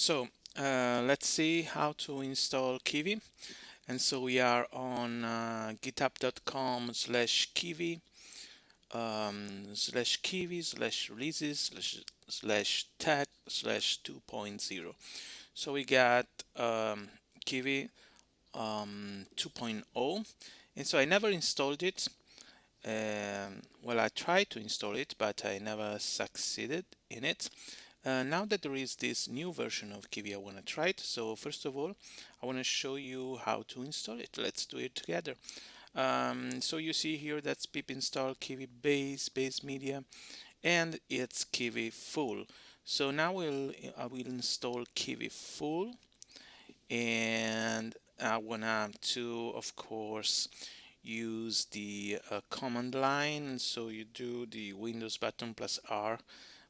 So let's see how to install Kivy. And so we are on github.com/Kivy /Kivy/releases /tag /2.0. So we got Kivy 2.0, and so I never installed it. Well, I tried to install it, but I never succeeded in it. Now that there is this new version of Kivy, I want to try it. So first of all, I want to show you how to install it. Let's do it together. So you see here that's pip install Kivy base media, and it's Kivy full. So now I will install Kivy full, and I wanna to, of course, use the command line. So you do the Windows button plus R,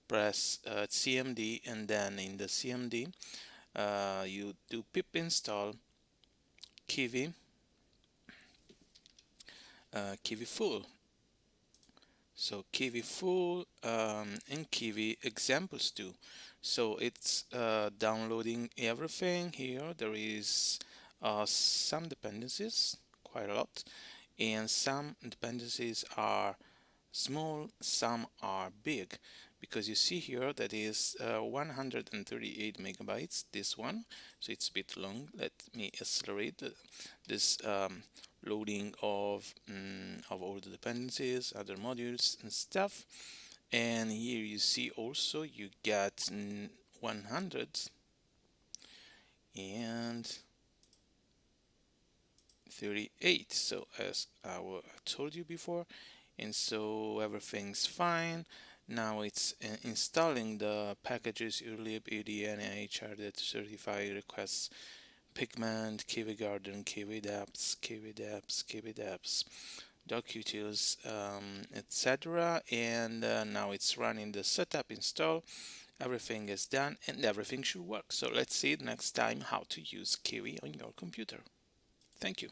press CMD, and then in the CMD you do pip install Kivy Kivy full. So Kivy full and Kivy examples too. So it's downloading everything here. There is some dependencies, quite a lot, and some dependencies are small, some are big, because you see here that is 138 megabytes, this one, so it's a bit long. Let me accelerate this loading of all the dependencies, other modules and stuff. And here you see also you got 100 and 38. So as I told you before, and so everything's fine. Now it's installing the packages urlib, edn, hrdet, certify requests, pigment, Kivy garden, Kivy dapps, Kivy dapps, Kivy dapps, docutils, etc. And now it's running the setup install. Everything is done and everything should work. So let's see next time how to use Kivy on your computer. Thank you.